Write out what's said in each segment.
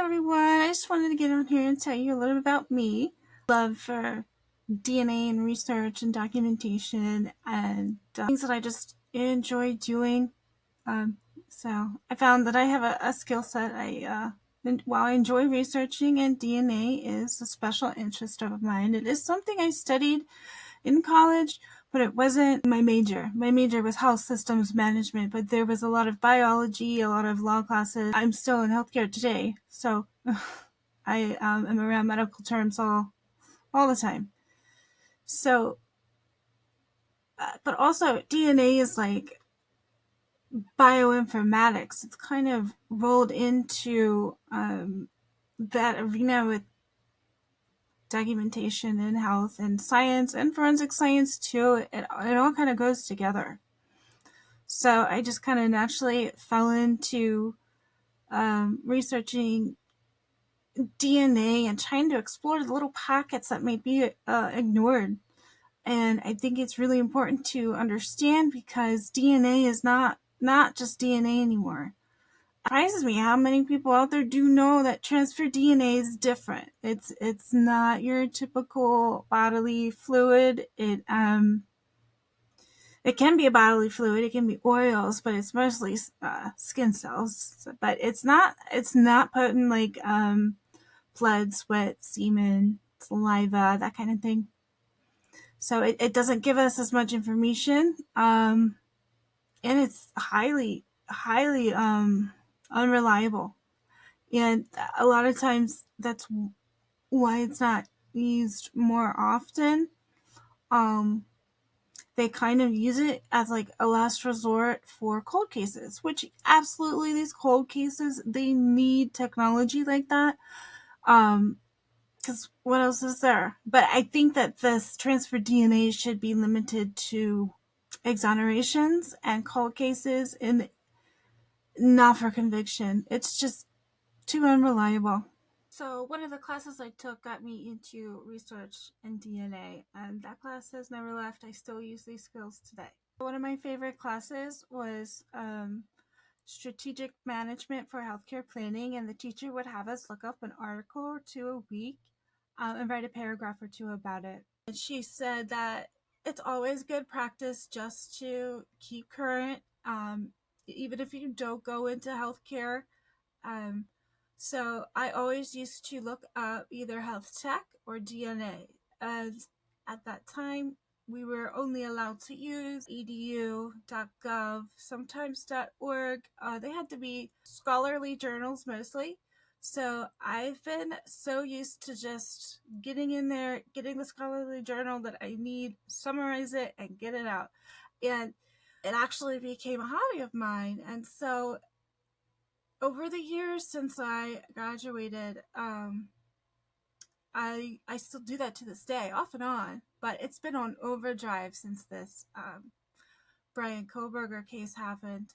everyone. I just wanted to get on here and tell you a little bit about me. Love for DNA and research and documentation and things that I just enjoy doing. Um, so I found that I have a skill set. While I enjoy researching, and DNA is a special interest of mine. It is something I studied in college, but it wasn't my major. My major was health systems management, but there was a lot of biology, a lot of law classes. I'm still in healthcare today, so I am around medical terms all the time. So, but also DNA is like bioinformatics. It's kind of rolled into that arena with documentation in health and science and forensic science too. It all kind of goes together. So I just kind of naturally fell into researching DNA and trying to explore the little pockets that may be ignored. And I think it's really important to understand because DNA is not just DNA anymore. It surprises me how many people out there do know that transfer DNA is different. It's not your typical bodily fluid. It can be a bodily fluid. It can be oils, but it's mostly skin cells. But it's not potent like blood, sweat, semen, saliva, that kind of thing. So it doesn't give us as much information, and it's highly unreliable. And a lot of times that's why it's not used more often. They kind of use it as like a last resort for cold cases, which absolutely these cold cases, they need technology like that. Because what else is there? But I think that this transfer DNA should be limited to exonerations and cold cases and not for conviction. It's just too unreliable. So one of the classes I took got me into research and DNA, and that class has never left. I still use these skills today. One of my favorite classes was strategic management for healthcare planning, and the teacher would have us look up an article or two a week and write a paragraph or two about it. And she said that it's always good practice just to keep current, even if you don't go into healthcare. So I always used to look up either health tech or DNA. And at that time, we were only allowed to use edu.gov, sometimes .org. They had to be scholarly journals mostly. So I've been so used to just getting in there, getting the scholarly journal that I need, summarize it, and get it out. And it actually became a hobby of mine. And so over the years since I graduated, I still do that to this day, off and on, but it's been on overdrive since this Brian Kohberger case happened.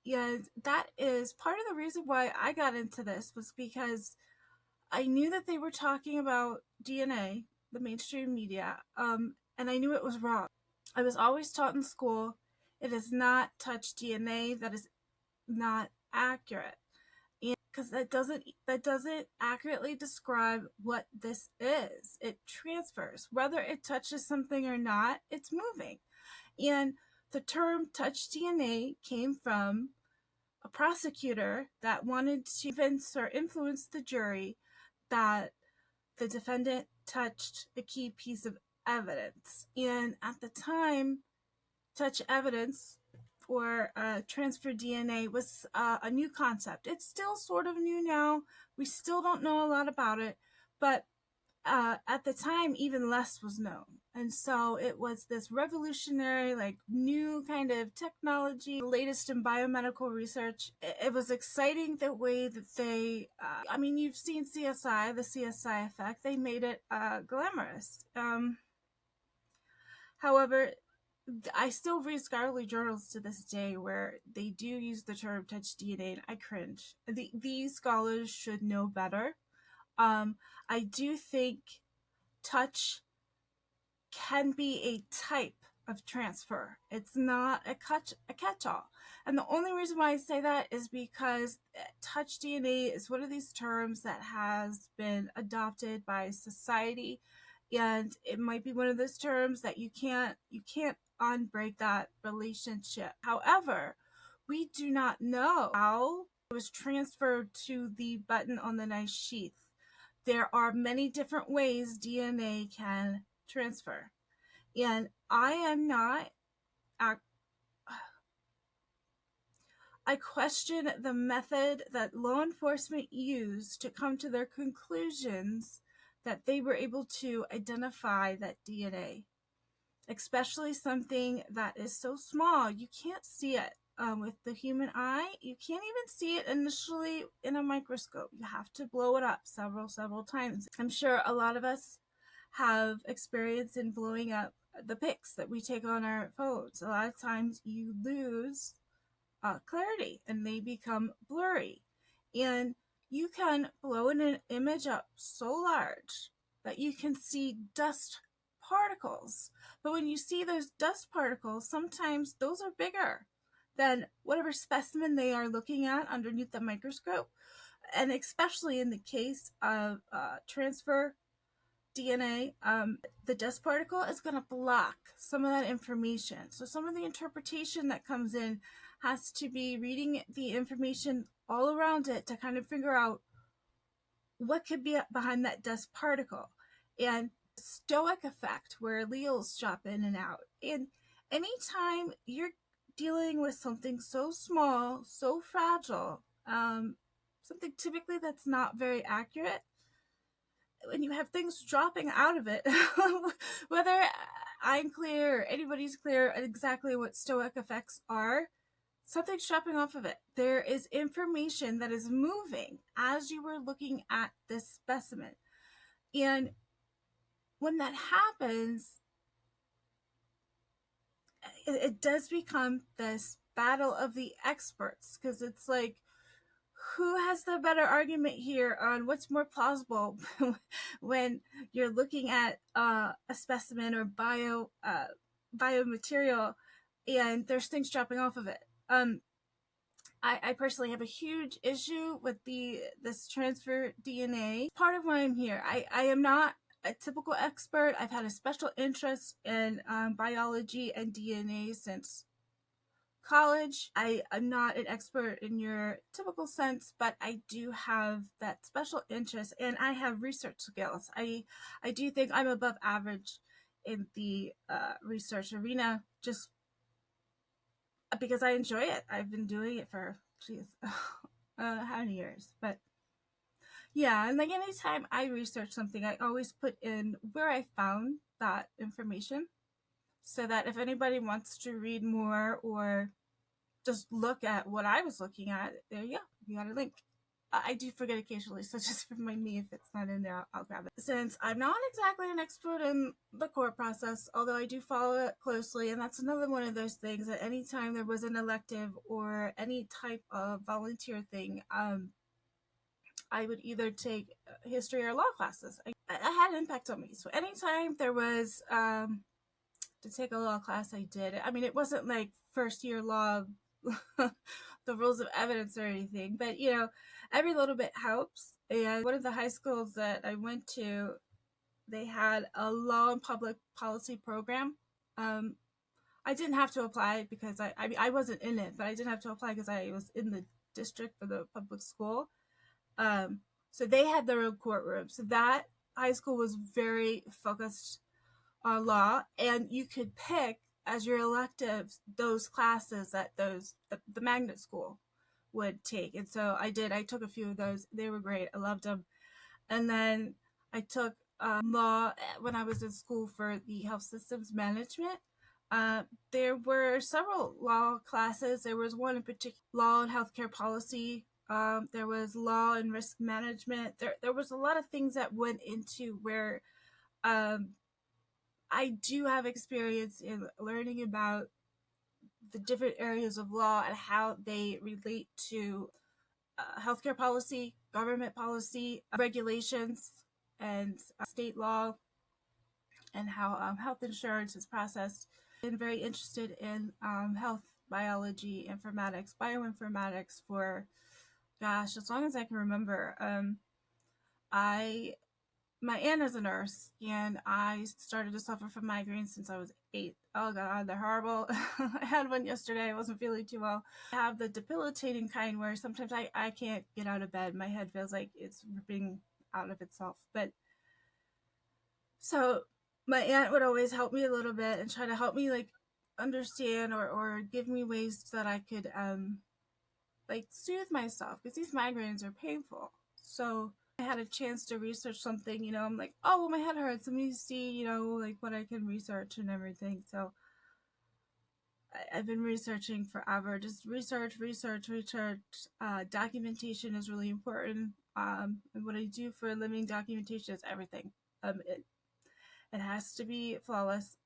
Yeah, that is part of the reason why I got into this, was because I knew that they were talking about DNA, the mainstream media, and I knew it was wrong. I was always taught in school, it is not touch DNA, that is not accurate, and because that doesn't accurately describe what this is. It transfers, whether it touches something or not, it's moving. And the term touch DNA came from a prosecutor that wanted to convince or influence the jury that the defendant touched a key piece of evidence. And at the time, touch evidence or transfer DNA was a new concept. It's still sort of new now. We still don't know a lot about it, but at the time, even less was known. And so it was this revolutionary, like new kind of technology, latest in biomedical research. It was exciting the way that they, I mean, you've seen CSI, the CSI effect. They made it glamorous. However, I still read scholarly journals to this day where they do use the term touch DNA, and I cringe. These scholars should know better. I do think touch can be a type of transfer. It's not a catch-all. And the only reason why I say that is because touch DNA is one of these terms that has been adopted by society, and it might be one of those terms that you can't unbreak that relationship. However, we do not know how it was transferred to the button on the knife sheath. There are many different ways DNA can transfer. And I question the method that law enforcement used to come to their conclusions that they were able to identify that DNA, especially something that is so small. You can't see it with the human eye. You can't even see it initially in a microscope. You have to blow it up several times. I'm sure a lot of us have experience in blowing up the pics that we take on our phones. A lot of times you lose clarity and they become blurry. And you can blow an image up so large that you can see dust particles. But when you see those dust particles, sometimes those are bigger than whatever specimen they are looking at underneath the microscope. And especially in the case of transfer DNA, the dust particle is going to block some of that information. So some of the interpretation that comes in has to be reading the information all around it to kind of figure out what could be behind that dust particle. And stoic effect, where alleles drop in and out. And anytime you're dealing with something so small, so fragile, something typically that's not very accurate, when you have things dropping out of it, whether I'm clear or anybody's clear exactly what stoic effects are, something's dropping off of it. There is information that is moving as you were looking at this specimen. And when that happens, it does become this battle of the experts, because it's like, who has the better argument here on what's more plausible when you're looking at a specimen or biomaterial and there's things dropping off of it. I personally have a huge issue with this transfer DNA. Part of why I'm here. I am not a typical expert. I've had a special interest in biology and DNA since college. I am not an expert in your typical sense, but I do have that special interest, and I have research skills. I do think I'm above average in the research arena, just because I enjoy it. I've been doing it for how many years? But yeah, and like anytime I research something, I always put in where I found that information, so that if anybody wants to read more or just look at what I was looking at, there you go, you got a link. I do forget occasionally, so just remind me if it's not in there, I'll grab it. Since I'm not exactly an expert in the court process, although I do follow it closely, and that's another one of those things that anytime there was an elective or any type of volunteer thing, I would either take history or law classes. It had an impact on me. So anytime there was to take a law class, I did. I mean, it wasn't like first year law, the rules of evidence or anything, but you know, every little bit helps. And one of the high schools that I went to, they had a law and public policy program. I didn't have to apply because I wasn't in it, but I didn't have to apply because I was in the district for the public school. So they had their own courtroom. So that high school was very focused on law, and you could pick as your electives those classes that the magnet school would take. And so I did. I took a few of those. They were great. I loved them. And then I took law when I was in school for the health systems management. There were several law classes. There was one in particular, law and healthcare policy. There was law and risk management. There was a lot of things that went into where I do have experience in learning about the different areas of law and how they relate to healthcare policy, government policy, regulations, and state law, and how health insurance is processed. Been very interested in health biology, informatics, bioinformatics for, gosh, as long as I can remember. I My aunt is a nurse, and I started to suffer from migraines since I was 8. Oh god, they're horrible. I had one yesterday. I wasn't feeling too well. I have the debilitating kind where sometimes I can't get out of bed. My head feels like it's ripping out of itself. But so my aunt would always help me a little bit and try to help me like understand or give me ways that I could like soothe myself, because these migraines are painful. So I had a chance to research something, I'm like, oh, well, my head hurts. Let me see, like what I can research and everything. So I've been researching forever. Just research. Documentation is really important. And what I do for a living, documentation is everything. It has to be flawless.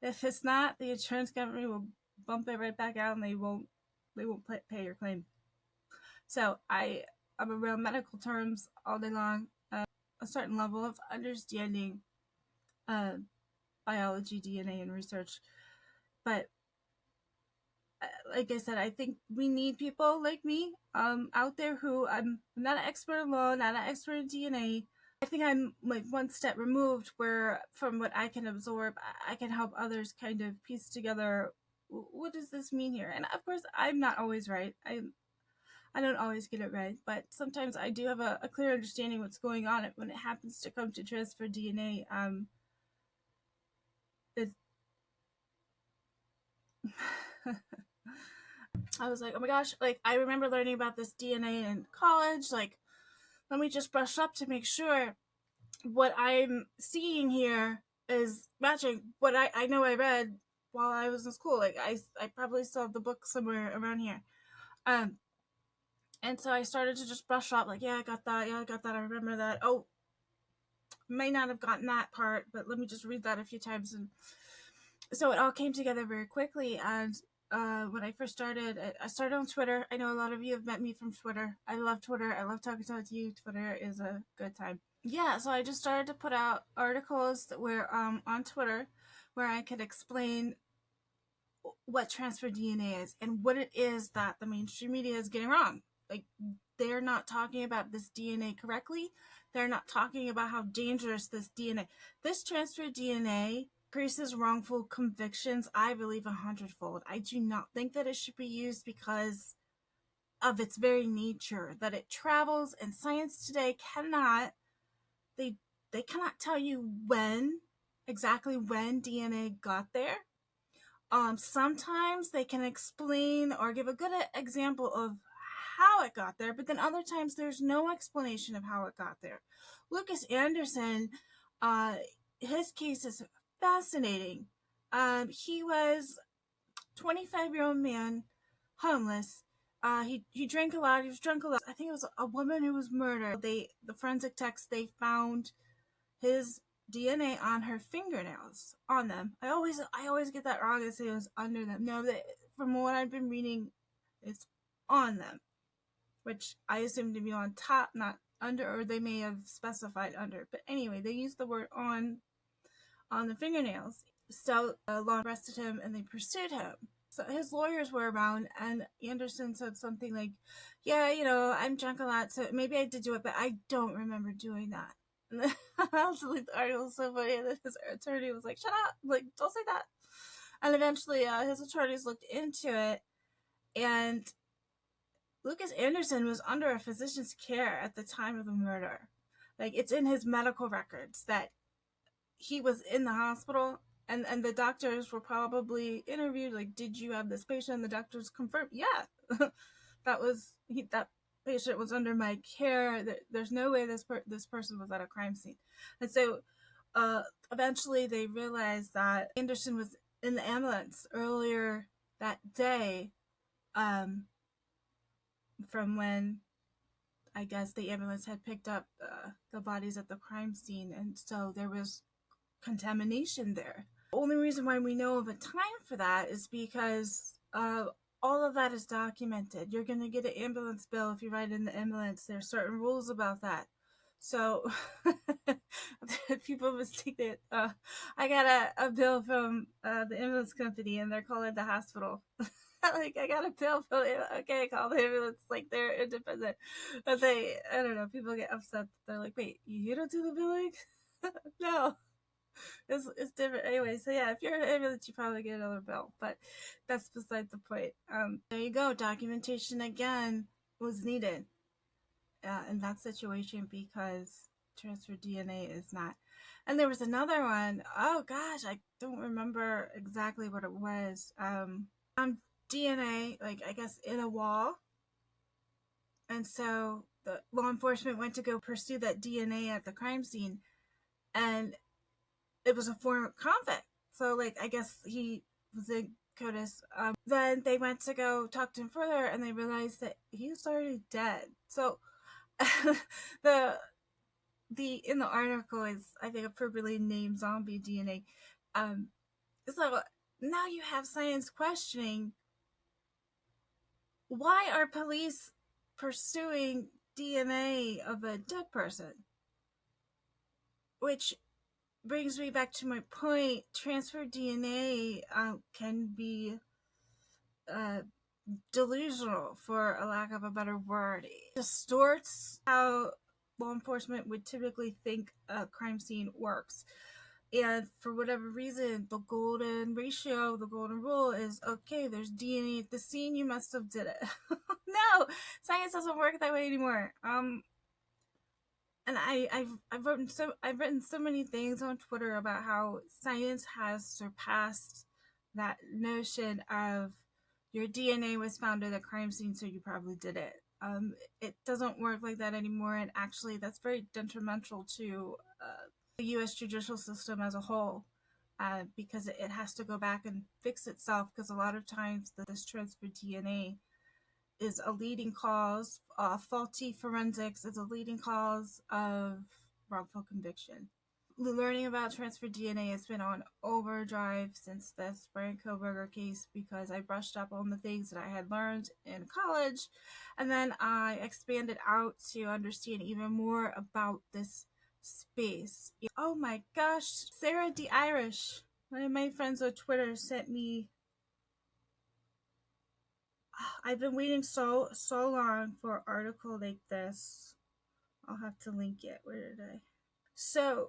If it's not, the insurance company will bump it right back out, and they won't pay your claim. So I'm around medical terms all day long. A certain level of understanding biology, DNA, and research. But like I said, I think we need people like me out there who, I'm not an expert in law, not an expert in DNA. I think I'm like one step removed where from what I can absorb, I can help others kind of piece together, what does this mean here? And of course, I'm not always right. I don't always get it right, but sometimes I do have a clear understanding what's going on when it happens to come to transfer DNA. It, I was like, oh my gosh, like I remember learning about this DNA in college. Like, let me just brush up to make sure what I'm seeing here is matching what I know I read while I was in school. Like I probably still have the book somewhere around here. And so I started to just brush up, like, yeah, I got that. Yeah, I got that. I remember that. Oh, may not have gotten that part, but let me just read that a few times. And so it all came together very quickly. And when I first started, I started on Twitter. I know a lot of you have met me from Twitter. I love Twitter. I love talking to you. Twitter is a good time. Yeah, so I just started to put out articles that were on Twitter where I could explain what transfer DNA is and what it is that the mainstream media is getting wrong. Like, they're not talking about this DNA correctly. They're not talking about how dangerous this transfer DNA increases wrongful convictions, I believe, 100-fold. I do not think that it should be used because of its very nature, that it travels, and science today cannot, they cannot tell you exactly when DNA got there. Sometimes they can explain or give a good example of how it got there, but then other times there's no explanation of how it got there. Lucas Anderson, his case is fascinating. He was a 25-year-old man, homeless. He drank a lot. He was drunk a lot. I think it was a woman who was murdered. The forensic techs, they found his DNA on her fingernails, on them. I always get that wrong. I say it was under them. No, from what I've been reading, it's on them, which I assume to be on top, not under, or they may have specified under. But anyway, they used the word on the fingernails. So law arrested him and they pursued him. So his lawyers were around, and Anderson said something like, yeah, I'm drunk a lot, so maybe I did do it, but I don't remember doing that. And then I'll delete the article, so funny. And then his attorney was like, shut up, like, don't say that. And eventually his attorneys looked into it, and Lucas Anderson was under a physician's care at the time of the murder. Like, it's in his medical records that he was in the hospital, and the doctors were probably interviewed, like, did you have this patient? And the doctors confirmed, yeah, that patient was under my care. There's no way this person was at a crime scene. And so eventually they realized that Anderson was in the ambulance earlier that day, from when I guess the ambulance had picked up the bodies at the crime scene, and so there was contamination there. The only reason why we know of a time for that is because all of that is documented. You're going to get an ambulance bill if you ride in the ambulance. There's certain rules about that. So people mistake it. I got a bill from the ambulance company, and they're calling the hospital. Like, I got a bill from okay, call the ambulance. Like, they're independent, but I don't know. People get upset. They're like, wait, you don't do the billing? No, it's different anyway. So yeah, if you're an ambulance, you probably get another bill, but that's beside the point. There you go. Documentation again was needed in that situation because transfer DNA is not. And there was another one. Oh gosh, I don't remember exactly what it was. DNA, like, I guess, in a wall, and so the law enforcement went to go pursue that DNA at the crime scene, and it was a former convict. So, like, I guess he was in CODIS. Then they went to go talk to him further, and they realized that he was already dead. So the the in the article is, I think, appropriately named zombie DNA. So now you have science questioning, why are police pursuing DNA of a dead person? Which brings me back to my point. Transfer DNA can be uh, delusional, for a lack of a better word. It distorts how law enforcement would typically think a crime scene works. And for whatever reason, the golden ratio, the golden rule is, okay, there's DNA at the scene, you must have did it. No, science doesn't work that way anymore. And I've written so many things on Twitter about how science has surpassed that notion of your DNA was found at a crime scene, so you probably did it. It doesn't work like that anymore, and actually, that's very detrimental to the U.S. judicial system as a whole, because it has to go back and fix itself. Because a lot of times, this transfer DNA is a leading cause. Faulty forensics is a leading cause of wrongful conviction. Learning about transfer DNA has been on overdrive since this Brian Kohberger case, because I brushed up on the things that I had learned in college, and then I expanded out to understand even more about this space. Oh my gosh, Sarah D. Irish, one of my friends on Twitter, sent me. I've been waiting so long for an article like this. I'll have to link it. Where did I? So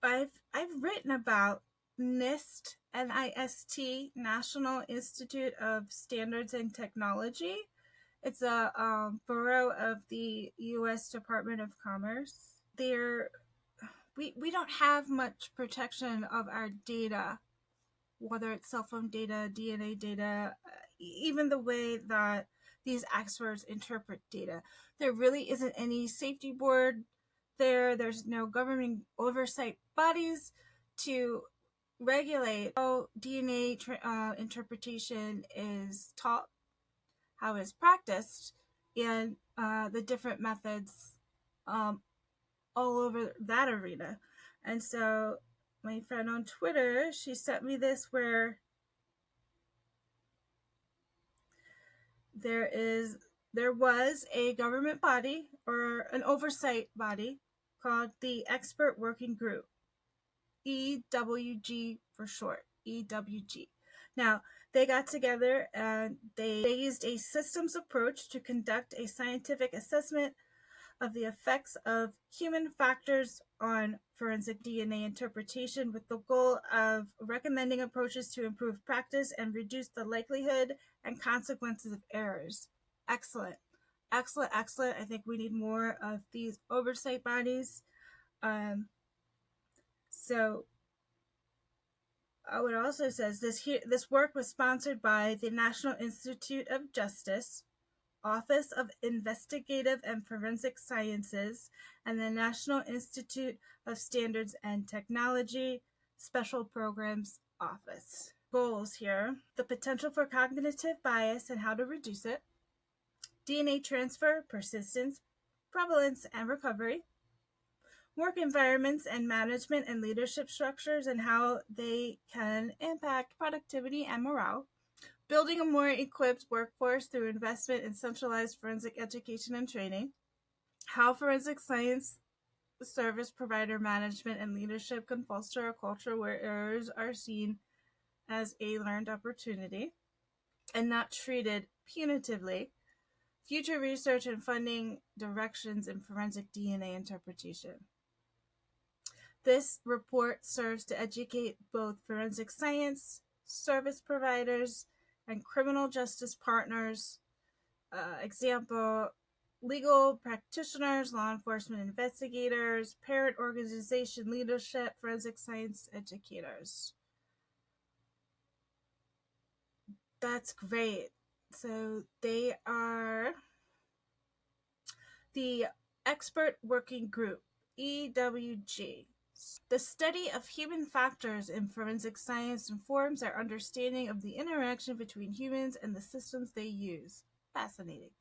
I've written about NIST, NIST, National Institute of Standards and Technology. It's a borough of the U.S. Department of Commerce. We don't have much protection of our data, whether it's cell phone data, DNA data, even the way that these experts interpret data. There really isn't any safety board there. There's no government oversight bodies to regulate how DNA interpretation is taught, how it's practiced, and the different methods all over that arena. And so my friend on Twitter, she sent me this, where there was a government body, or an oversight body, called the Expert Working Group, EWG for short, EWG. Now, they got together and they used a systems approach to conduct a scientific assessment of the effects of human factors on forensic DNA interpretation, with the goal of recommending approaches to improve practice and reduce the likelihood and consequences of errors. Excellent. Excellent, excellent. I think we need more of these oversight bodies. So it also says this work was sponsored by the National Institute of Justice, Office of Investigative and Forensic Sciences, and the National Institute of Standards and Technology, Special Programs Office. Goals here: the potential for cognitive bias and how to reduce it, DNA transfer, persistence, prevalence, and recovery, work environments and management and leadership structures and how they can impact productivity and morale, building a more equipped workforce through investment in centralized forensic education and training, How forensic science service provider management and leadership can foster a culture where errors are seen as a learned opportunity and not treated punitively. Future research and funding directions in forensic DNA interpretation. This report serves to educate both forensic science service providers and criminal justice partners. Example, legal practitioners, law enforcement investigators, parent organization leadership, forensic science educators. That's great. So they are the Expert Working Group, EWG. The study of human factors in forensic science informs our understanding of the interaction between humans and the systems they use. Fascinating.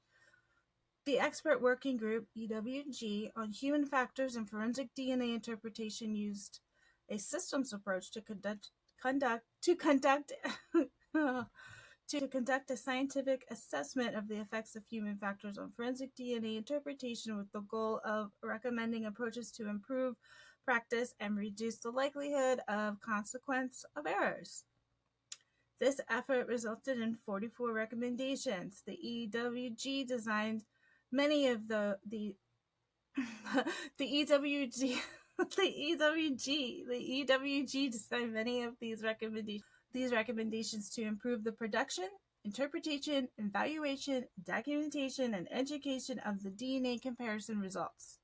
The Expert Working Group, EWG, on human factors in forensic DNA interpretation used a systems approach to conduct a scientific assessment of the effects of human factors on forensic DNA interpretation with the goal of recommending approaches to improve practice and reduce the likelihood of consequence of errors. This effort resulted in 44 recommendations. The EWG designed many of the EWG designed many of these recommendations to improve the production, interpretation, evaluation, documentation, and education of the DNA comparison results.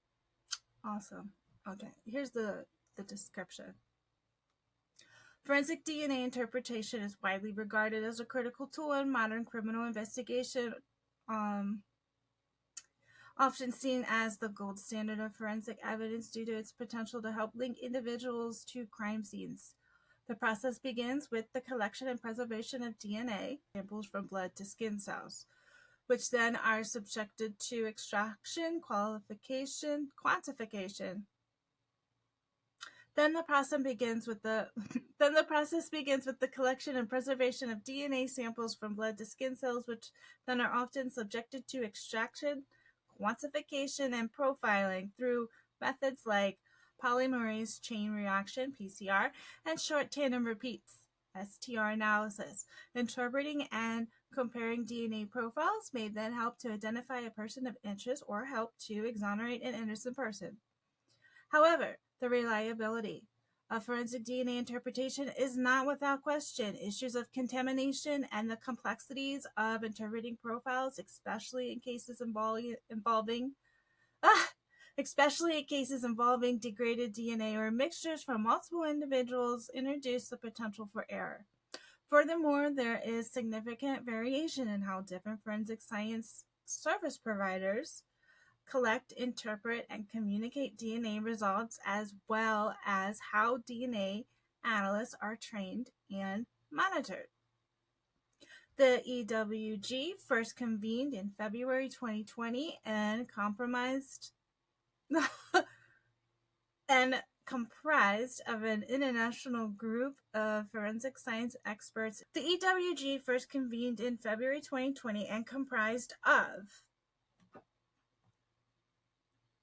Awesome. Okay, here's the description. Forensic DNA interpretation is widely regarded as a critical tool in modern criminal investigation, often seen as the gold standard of forensic evidence due to its potential to help link individuals to crime scenes. The process begins with the collection and preservation of DNA samples from blood to skin cells, which then are subjected to extraction, quantification. Then the process begins with the collection and preservation of DNA samples from blood to skin cells, which then are often subjected to extraction, quantification, and profiling through methods like polymerase chain reaction (PCR) and short tandem repeats (STR) analysis. Interpreting and comparing DNA profiles may then help to identify a person of interest or help to exonerate an innocent person. However, the reliability of forensic DNA interpretation is not without question. Issues of contamination and the complexities of interpreting profiles, especially in cases involving degraded DNA or mixtures from multiple individuals, introduce the potential for error. Furthermore, there is significant variation in how different forensic science service providers collect, interpret, and communicate DNA results, as well as how DNA analysts are trained and monitored. The EWG first convened in February 2020 and comprised of an international group of forensic science experts. The EWG first convened in February 2020 and comprised of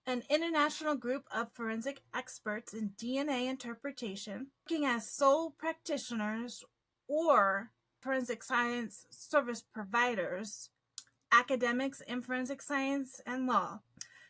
an international group of forensic experts in DNA interpretation, working as sole practitioners or forensic science service providers, academics in forensic science and law,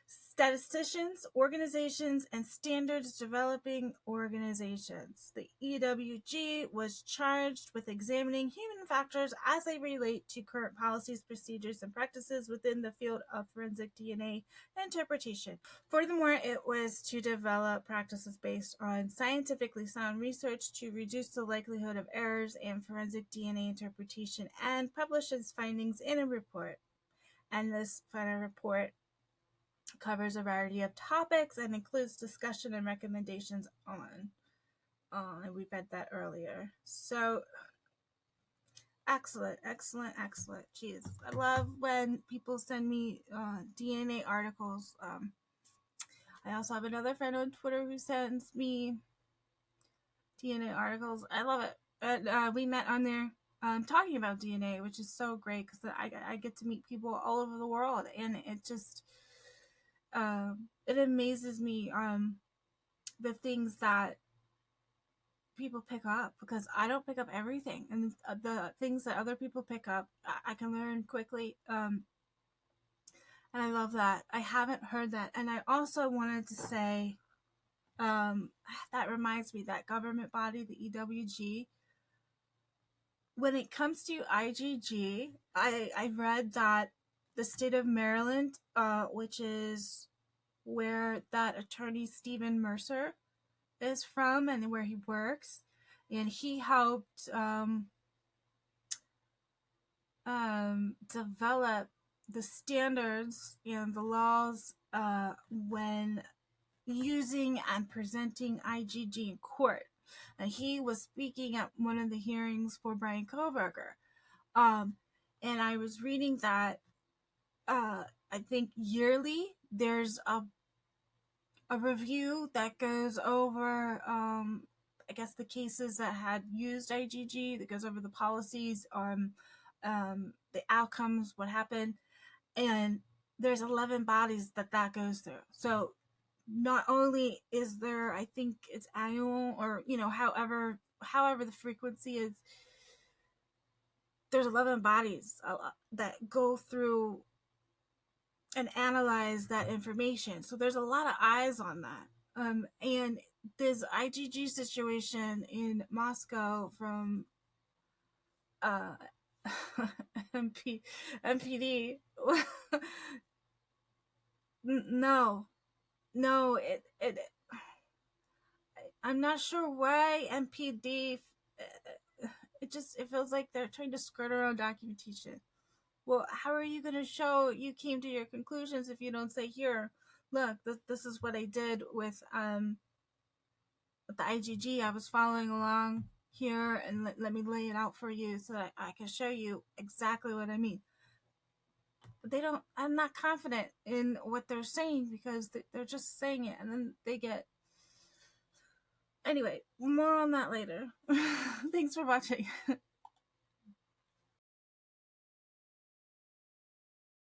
statisticians, organizations, and standards developing organizations. The EWG was charged with examining human factors as they relate to current policies, procedures, and practices within the field of forensic DNA interpretation. Furthermore, it was to develop practices based on scientifically sound research to reduce the likelihood of errors in forensic DNA interpretation and publish its findings in a report. And this final report covers a variety of topics and includes discussion and recommendations on. And we read that earlier. So, excellent. Jeez, I love when people send me DNA articles. I also have another friend on Twitter who sends me DNA articles. I love it. We met on there talking about DNA, which is so great because I get to meet people all over the world, and it just it amazes me the things that people pick up, because I don't pick up everything, and the things that other people pick up, I can learn quickly. And I love that. I haven't heard that. And I also wanted to say, that reminds me, that government body, the EWG, when it comes to IGG, I read that the state of Maryland, which is where that attorney Stephen Mercer is from and where he works, and he helped develop the standards and the laws when using and presenting IGG in court. And he was speaking at one of the hearings for Brian Kohberger. And I was reading that I think yearly there's a review that goes over, I guess, the cases that had used IGG, that goes over the policies, the outcomes, what happened. And there's 11 bodies that goes through. So not only is there, I think it's annual, or, however the frequency is, there's 11 bodies that go through and analyze that information. So there's a lot of eyes on that. And this IGG situation in Moscow from MPD, no, I'm not sure why MPD. It feels like they're trying to skirt around documentation. Well, how are you going to show you came to your conclusions if you don't say, here, look, this is what I did with the IGG. I was following along here, and let me lay it out for you so that I can show you exactly what I mean. But they don't. I'm not confident in what they're saying, because they're just saying it, and then they get. Anyway, more on that later. Thanks for watching.